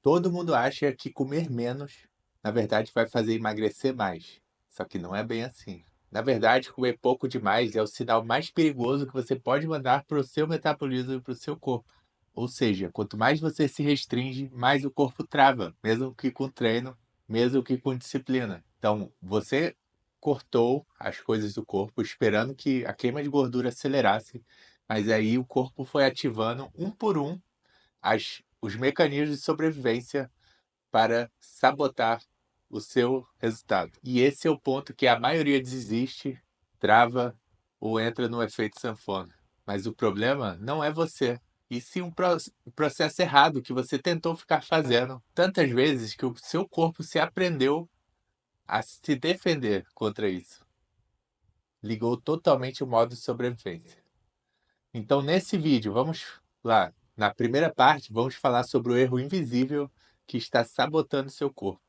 Todo mundo acha que comer menos, na verdade, vai fazer emagrecer mais. Só que não é bem assim. Na verdade, comer pouco demais é o sinal mais perigoso que você pode mandar para o seu metabolismo e para o seu corpo. Ou seja, quanto mais você se restringe, mais o corpo trava, mesmo que com treino, mesmo que com disciplina. Então, você cortou as coisas do corpo esperando que a queima de gordura acelerasse, mas aí o corpo foi ativando um por um os mecanismos de sobrevivência para sabotar o seu resultado. E esse é o ponto que a maioria desiste, trava ou entra no efeito sanfona. Mas o problema não é você, e sim um processo errado que você tentou ficar fazendo tantas vezes que o seu corpo se aprendeu a se defender contra isso. Ligou totalmente o modo de sobrevivência. Então, nesse vídeo, vamos lá. Na primeira parte, vamos falar sobre o erro invisível que está sabotando seu corpo.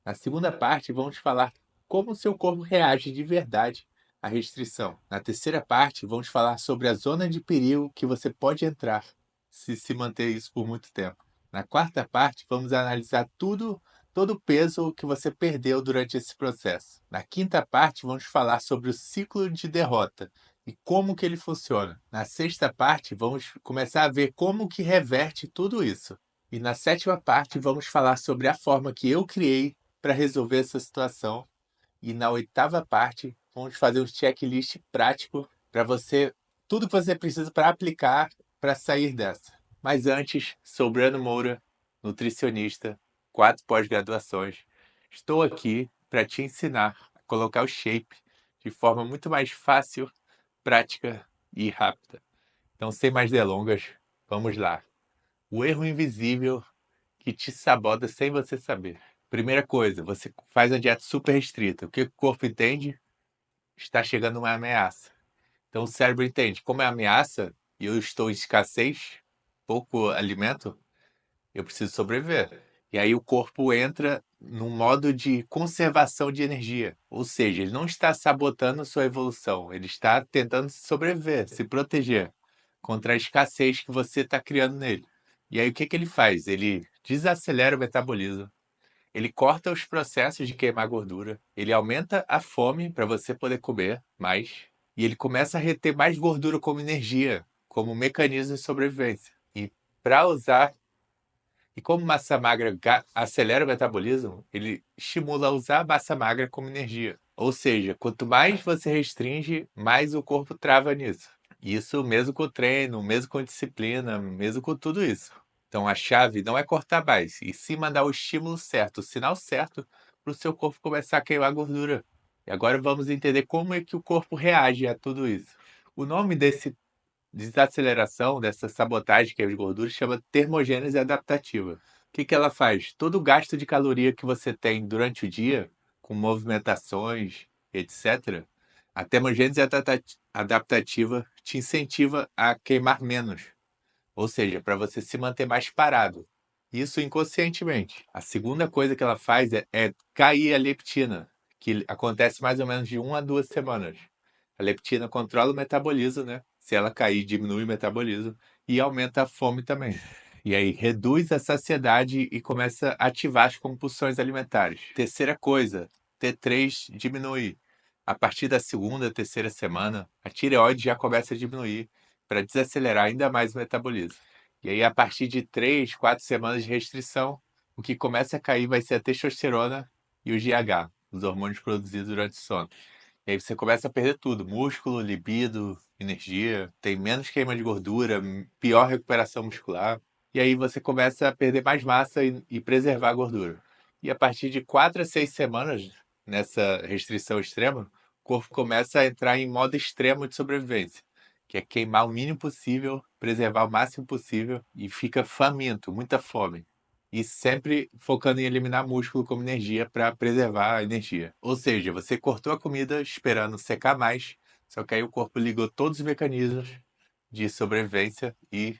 Na segunda parte, vamos falar como seu corpo reage de verdade à restrição. Na terceira parte, vamos falar sobre a zona de perigo que você pode entrar se manter isso por muito tempo. Na quarta parte, vamos analisar todo o peso que você perdeu durante esse processo. Na quinta parte, vamos falar sobre o ciclo de derrota e como que ele funciona. Na sexta parte, vamos começar a ver como que reverte tudo isso. E na sétima parte, vamos falar sobre a forma que eu criei para resolver essa situação. E na oitava parte, vamos fazer um checklist prático para você, tudo que você precisa para aplicar para sair dessa. Mas antes, sou Breno Moura, nutricionista, 4 pós-graduações. Estou aqui para te ensinar a colocar o shape de forma muito mais fácil, prática e rápida. Então, sem mais delongas, vamos lá. O erro invisível que te sabota sem você saber. Primeira coisa, você faz a dieta super restrita. O que o corpo entende? Está chegando uma ameaça. Então o cérebro entende, como é ameaça e eu estou em escassez, pouco alimento, eu preciso sobreviver. E aí o corpo entra num modo de conservação de energia. Ou seja, ele não está sabotando a sua evolução, ele está tentando sobreviver, se proteger contra a escassez que você está criando nele. E aí o que que ele faz? Ele desacelera o metabolismo, ele corta os processos de queimar gordura, ele aumenta a fome para você poder comer mais, e ele começa a reter mais gordura como energia, como mecanismo de sobrevivência. E para usar, e como massa magra acelera o metabolismo, ele estimula a usar a massa magra como energia. Ou seja, quanto mais você restringe, mais o corpo trava nisso. Isso mesmo com o treino, mesmo com disciplina, mesmo com tudo isso. Então a chave não é cortar mais, e sim mandar o estímulo certo, o sinal certo para o seu corpo começar a queimar gordura. E agora vamos entender como é que o corpo reage a tudo isso. O nome desse desaceleração, dessa sabotagem que é de gordura, chama termogênese adaptativa. O que que ela faz? Todo o gasto de caloria que você tem durante o dia, com movimentações, etc., a termogênese adaptativa te incentiva a queimar menos, ou seja, para você se manter mais parado. Isso inconscientemente. A segunda coisa que ela faz é cair a leptina, que acontece mais ou menos de 1 a 2 semanas. A leptina controla o metabolismo, né? Se ela cair, diminui o metabolismo e aumenta a fome também. E aí reduz a saciedade e começa a ativar as compulsões alimentares. Terceira coisa, T3 diminui. A partir da segunda, terceira semana, a tireoide já começa a diminuir para desacelerar ainda mais o metabolismo. E aí, a partir de 3, 4 semanas de restrição, o que começa a cair vai ser a testosterona e o GH, os hormônios produzidos durante o sono. E aí você começa a perder tudo: músculo, libido, energia, tem menos queima de gordura, pior recuperação muscular. E aí você começa a perder mais massa e preservar a gordura. E a partir de 4 a 6 semanas, nessa restrição extrema, o corpo começa a entrar em modo extremo de sobrevivência, que é queimar o mínimo possível, preservar o máximo possível e fica faminto, muita fome. E sempre focando em eliminar músculo como energia para preservar a energia. Ou seja, você cortou a comida esperando secar mais, só que aí o corpo ligou todos os mecanismos de sobrevivência e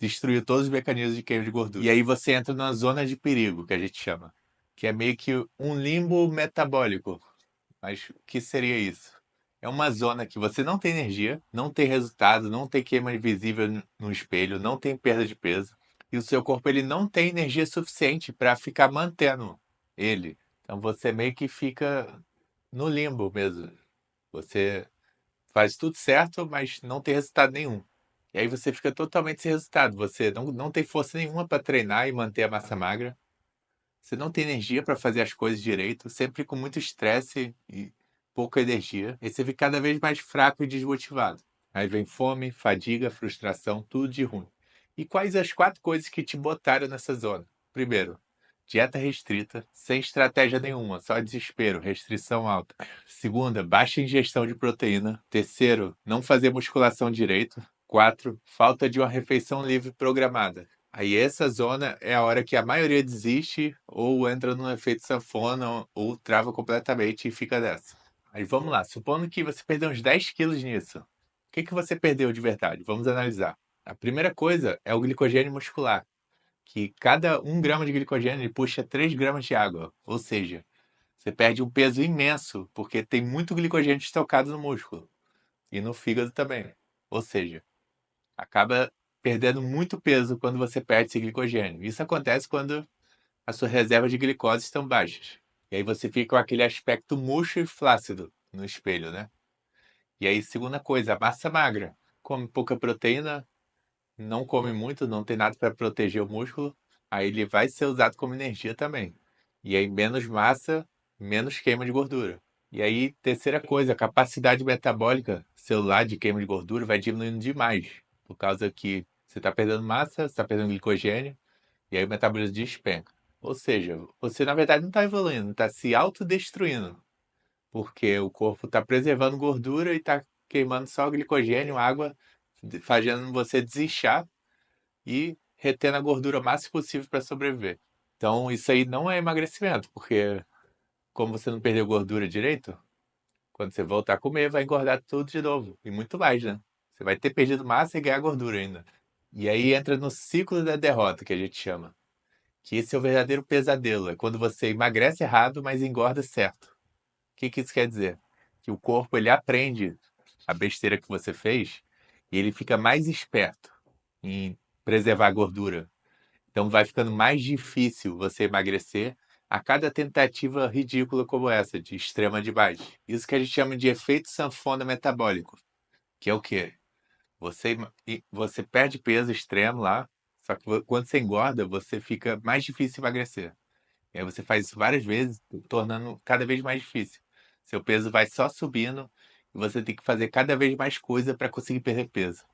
destruiu todos os mecanismos de queima de gordura. E aí você entra numa zona de perigo, que a gente chama, que é meio que um limbo metabólico. Mas o que seria isso? É uma zona que você não tem energia, não tem resultado, não tem queima visível no espelho, não tem perda de peso, e o seu corpo ele não tem energia suficiente para ficar mantendo ele. Então você meio que fica no limbo mesmo. Você faz tudo certo, mas não tem resultado nenhum. E aí você fica totalmente sem resultado. Você não tem força nenhuma para treinar e manter a massa magra. Você não tem energia para fazer as coisas direito, sempre com muito estresse e pouca energia. E você fica cada vez mais fraco e desmotivado. Aí vem fome, fadiga, frustração, tudo de ruim. E quais as 4 coisas que te botaram nessa zona? Primeiro, dieta restrita, sem estratégia nenhuma, só desespero, restrição alta. Segunda, baixa ingestão de proteína. Terceiro, não fazer musculação direito. 4, falta de uma refeição livre programada. Aí essa zona é a hora que a maioria desiste ou entra num efeito sanfona ou trava completamente e fica dessa. Aí vamos lá, supondo que você perdeu uns 10 quilos nisso. O que você perdeu de verdade? Vamos analisar. A primeira coisa é o glicogênio muscular, que cada 1 grama de glicogênio ele puxa 3 gramas de água. Ou seja, você perde um peso imenso, porque tem muito glicogênio estocado no músculo e no fígado também. Ou seja, acaba perdendo muito peso quando você perde esse glicogênio. Isso acontece quando as suas reservas de glicose estão baixas. E aí você fica com aquele aspecto murcho e flácido no espelho, né? E aí, segunda coisa, a massa magra. Come pouca proteína, não come muito, não tem nada para proteger o músculo, aí ele vai ser usado como energia também. E aí, menos massa, menos queima de gordura. E aí, terceira coisa, a capacidade metabólica celular de queima de gordura vai diminuindo demais, por causa que você está perdendo massa, você está perdendo glicogênio, e aí o metabolismo despenca. Ou seja, você na verdade não está evoluindo, está se autodestruindo, porque o corpo está preservando gordura e está queimando só glicogênio, água, fazendo você desinchar e retendo a gordura o máximo possível para sobreviver. Então, isso aí não é emagrecimento, porque como você não perdeu gordura direito, quando você voltar a comer, vai engordar tudo de novo. E muito mais, né? Você vai ter perdido massa e ganhar gordura ainda. E aí entra no ciclo da derrota, que a gente chama. Que esse é o verdadeiro pesadelo. É quando você emagrece errado, mas engorda certo. O que isso quer dizer? Que o corpo ele aprende a besteira que você fez e ele fica mais esperto em preservar a gordura. Então vai ficando mais difícil você emagrecer a cada tentativa ridícula como essa, de extrema demais. Isso que a gente chama de efeito sanfona metabólico, que é o quê? Você perde peso extremo lá, só que quando você engorda, você fica mais difícil emagrecer. E aí você faz isso várias vezes, tornando cada vez mais difícil. Seu peso vai só subindo e você tem que fazer cada vez mais coisa para conseguir perder peso.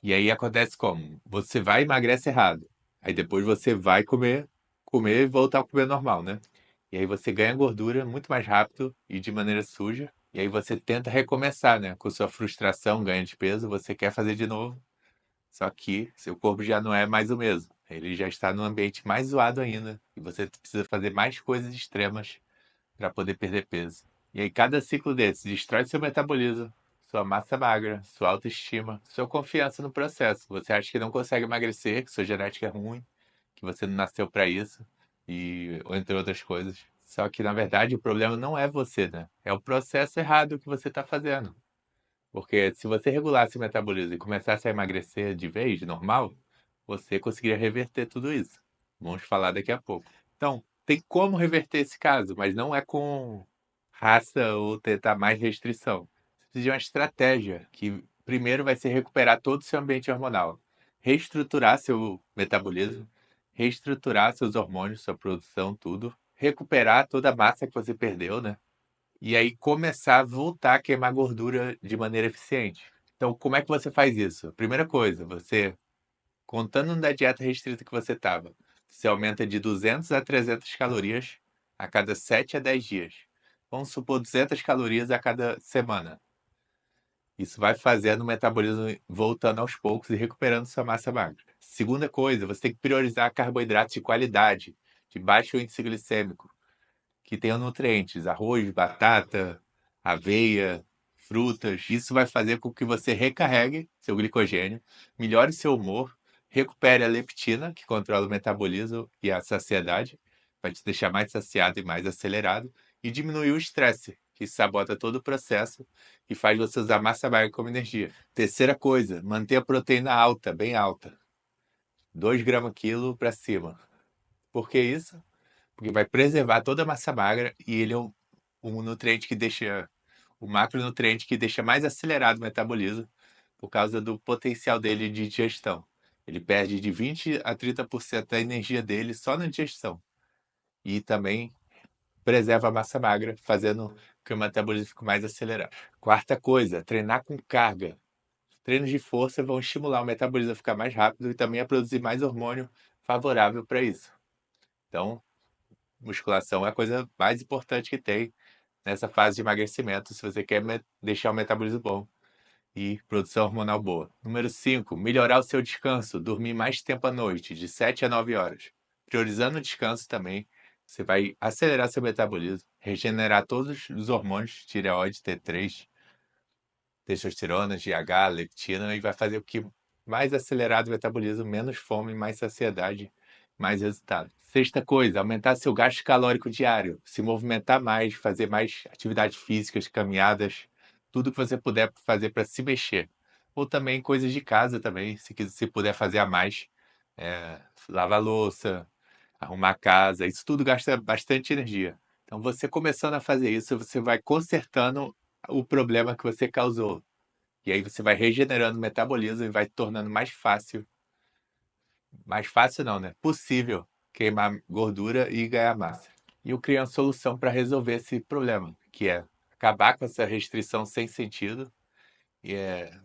E aí acontece como? Você vai e emagrece errado. Aí depois você vai comer e voltar a comer normal, né? E aí você ganha gordura muito mais rápido e de maneira suja. E aí você tenta recomeçar, né? Com sua frustração, ganha de peso, você quer fazer de novo. Só que seu corpo já não é mais o mesmo. Ele já está num ambiente mais zoado ainda. E você precisa fazer mais coisas extremas para poder perder peso. E aí cada ciclo desse destrói seu metabolismo, sua massa magra, sua autoestima, sua confiança no processo. Você acha que não consegue emagrecer, que sua genética é ruim, que você não nasceu para isso, e ou entre outras coisas. Só que na verdade o problema não é você, né? É o processo errado que você está fazendo. Porque se você regulasse o metabolismo e começasse a emagrecer de vez, normal, você conseguiria reverter tudo isso. Vamos falar daqui a pouco. Então, tem como reverter esse caso, mas não é com raça ou tentar mais restrição. Você precisa de uma estratégia que primeiro vai ser recuperar todo o seu ambiente hormonal, reestruturar seu metabolismo, reestruturar seus hormônios, sua produção, tudo, recuperar toda a massa que você perdeu, né? E aí começar a voltar a queimar gordura de maneira eficiente. Então, como é que você faz isso? Primeira coisa, você, contando da dieta restrita que você estava, você aumenta de 200 a 300 calorias a cada 7 a 10 dias. Vamos supor 200 calorias a cada semana. Isso vai fazendo o metabolismo voltando aos poucos e recuperando sua massa magra. Segunda coisa, você tem que priorizar carboidratos de qualidade, de baixo índice glicêmico que tenham nutrientes, arroz, batata, aveia, frutas. Isso vai fazer com que você recarregue seu glicogênio, melhore seu humor, recupere a leptina, que controla o metabolismo e a saciedade, vai te deixar mais saciado e mais acelerado, e diminuir o estresse, que sabota todo o processo e faz você usar massa magra como energia. Terceira coisa, manter a proteína alta, bem alta. 2 gramas quilo para cima. Por que isso? Porque vai preservar toda a massa magra e ele é um nutriente que deixa, o macronutriente que deixa mais acelerado o metabolismo por causa do potencial dele de digestão. Ele perde de 20 a 30% da energia dele só na digestão. E também preserva a massa magra, fazendo que o metabolismo fique mais acelerado. Quarta coisa, treinar com carga. Treinos de força vão estimular o metabolismo a ficar mais rápido e também a produzir mais hormônio favorável para isso. Então, musculação é a coisa mais importante que tem nessa fase de emagrecimento, se você quer deixar o metabolismo bom e produção hormonal boa. Número 5, melhorar o seu descanso, dormir mais tempo à noite, de 7 a 9 horas. Priorizando o descanso também, você vai acelerar seu metabolismo, regenerar todos os hormônios, tireoide, T3, testosterona, GH, leptina, e vai fazer o que mais acelerado o metabolismo, menos fome, mais saciedade, mais resultado. Sexta coisa, aumentar seu gasto calórico diário, se movimentar mais, fazer mais atividades físicas, caminhadas, tudo que você puder fazer para se mexer. Ou também coisas de casa também, se puder fazer a mais, lavar louça, arrumar a casa, isso tudo gasta bastante energia. Então, você começando a fazer isso, você vai consertando o problema que você causou. E aí você vai regenerando o metabolismo e vai tornando mais fácil não, né? Possível queimar gordura e ganhar massa. E eu criei uma solução para resolver esse problema, que é acabar com essa restrição sem sentido.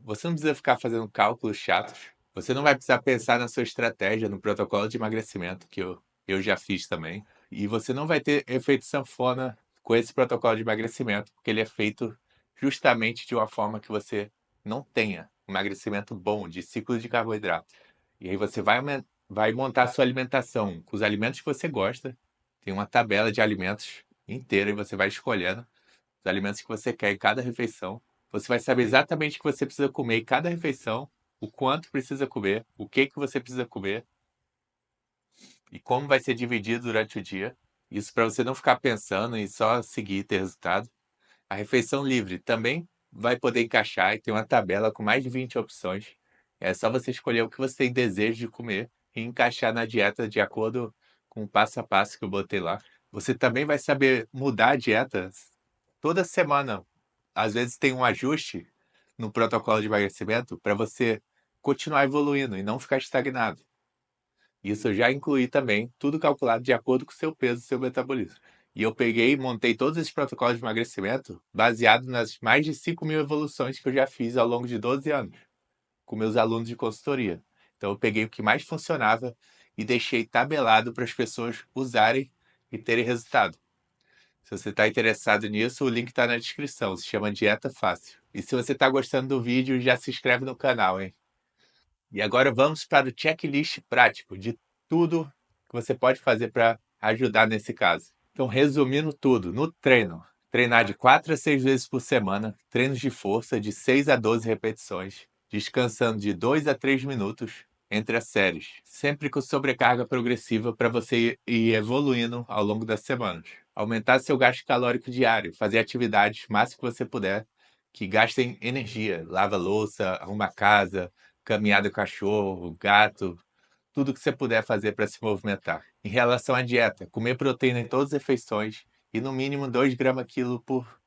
Você não precisa ficar fazendo cálculos chatos. Você não vai precisar pensar na sua estratégia, no protocolo de emagrecimento, que eu já fiz também. E você não vai ter efeito sanfona com esse protocolo de emagrecimento, porque ele é feito justamente de uma forma que você não tenha emagrecimento bom, de ciclo de carboidrato. E aí você vai montar a sua alimentação com os alimentos que você gosta. Tem uma tabela de alimentos inteira e você vai escolhendo os alimentos que você quer em cada refeição. Você vai saber exatamente o que você precisa comer em cada refeição, o quanto precisa comer, o que você precisa comer e como vai ser dividido durante o dia. Isso para você não ficar pensando e só seguir e ter resultado. A refeição livre também vai poder encaixar e tem uma tabela com mais de 20 opções. É só você escolher o que você tem desejo de comer e encaixar na dieta de acordo com o passo a passo que eu botei lá. Você também vai saber mudar a dieta toda semana. Às vezes tem um ajuste no protocolo de emagrecimento para você continuar evoluindo e não ficar estagnado. Isso eu já incluí também, tudo calculado de acordo com o seu peso e seu metabolismo. E eu peguei e montei todos esses protocolos de emagrecimento baseado nas mais de 5.000 evoluções que eu já fiz ao longo de 12 anos, com meus alunos de consultoria. Então eu peguei o que mais funcionava e deixei tabelado para as pessoas usarem e terem resultado. Se você está interessado nisso, o link está na descrição. Se chama Dieta Fácil. E se você está gostando do vídeo, já se inscreve no canal, hein? E agora vamos para o checklist prático de tudo que você pode fazer para ajudar nesse caso. Então, resumindo tudo, no treino, treinar de 4 a 6 vezes por semana, treinos de força de 6 a 12 repetições, descansando de 2 a 3 minutos entre as séries, sempre com sobrecarga progressiva para você ir evoluindo ao longo das semanas. Aumentar seu gasto calórico diário, fazer atividades o máximo que você puder que gastem energia, lava louça, arruma a casa, caminhada com o cachorro, gato, tudo que você puder fazer para se movimentar. Em relação à dieta, comer proteína em todas as refeições e no mínimo 2 gramas quilo por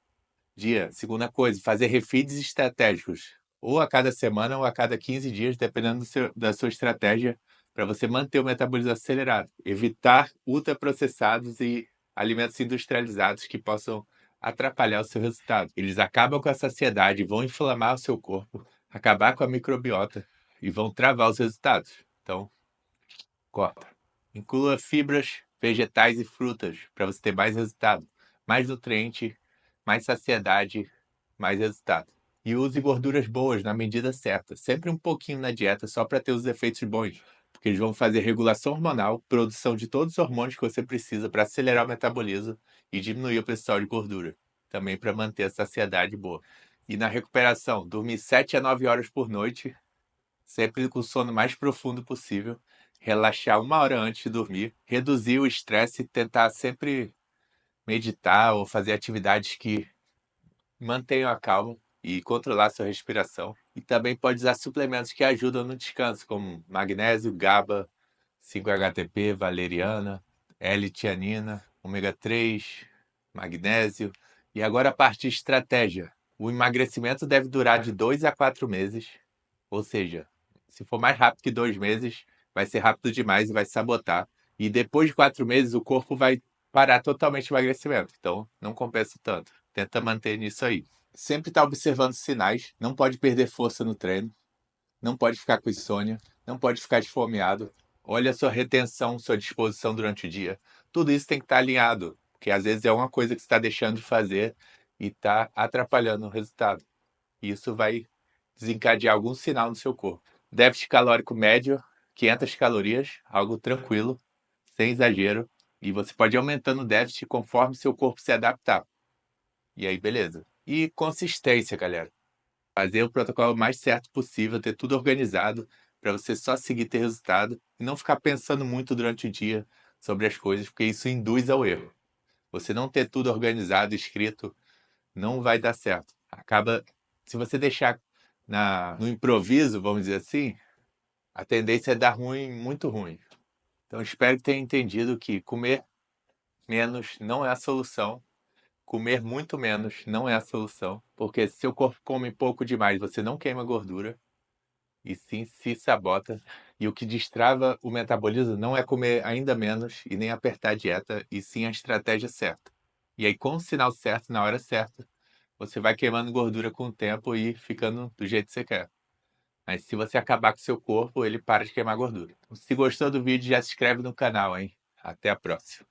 dia. Segunda coisa, fazer refeeds estratégicos, ou a cada semana ou a cada 15 dias, dependendo da sua estratégia, para você manter o metabolismo acelerado. Evitar ultraprocessados e alimentos industrializados que possam atrapalhar o seu resultado. Eles acabam com a saciedade, vão inflamar o seu corpo, acabar com a microbiota e vão travar os resultados. Então, corta. Inclua fibras, vegetais e frutas para você ter mais resultado, mais nutriente, mais saciedade, mais resultado. E use gorduras boas na medida certa, sempre um pouquinho na dieta só para ter os efeitos bons, porque eles vão fazer regulação hormonal, produção de todos os hormônios que você precisa para acelerar o metabolismo e diminuir o percentual de gordura, também para manter a saciedade boa. E na recuperação, dormir 7 a 9 horas por noite, sempre com o sono mais profundo possível, relaxar 1 hora antes de dormir, reduzir o estresse e tentar sempre meditar ou fazer atividades que mantenham a calma e controlar sua respiração. E também pode usar suplementos que ajudam no descanso, como magnésio, GABA, 5-HTP, valeriana, L-tianina, ômega 3, magnésio. E agora a parte de estratégia. O emagrecimento deve durar de 2 a 4 meses. Ou seja, se for mais rápido que 2 meses, vai ser rápido demais e vai sabotar. E depois de 4 meses, o corpo vai parar totalmente o emagrecimento. Então, não compensa tanto. Tenta manter nisso aí. Sempre está observando sinais. Não pode perder força no treino. Não pode ficar com insônia. Não pode ficar esfomeado. Olha a sua retenção, sua disposição durante o dia. Tudo isso tem que estar alinhado. Porque às vezes é uma coisa que você está deixando de fazer e está atrapalhando o resultado. E isso vai desencadear algum sinal no seu corpo. Déficit calórico médio, 500 calorias, algo tranquilo, sem exagero. E você pode ir aumentando o déficit conforme seu corpo se adaptar. E aí, beleza. E consistência, galera. Fazer o protocolo mais certo possível, ter tudo organizado para você só seguir ter resultado e não ficar pensando muito durante o dia sobre as coisas, porque isso induz ao erro. Você não ter tudo organizado, escrito, não vai dar certo. Acaba, se você deixar no improviso, vamos dizer assim, a tendência é dar ruim, muito ruim. Então, espero que tenha entendido que comer menos não é a solução. Comer muito menos não é a solução, porque se seu corpo come pouco demais, você não queima gordura, e sim se sabota. E o que destrava o metabolismo não é comer ainda menos e nem apertar a dieta, e sim a estratégia certa. E aí, com o sinal certo, na hora certa, você vai queimando gordura com o tempo e ficando do jeito que você quer. Mas se você acabar com o seu corpo, ele para de queimar gordura. Então, se gostou do vídeo, já se inscreve no canal, hein? Até a próxima.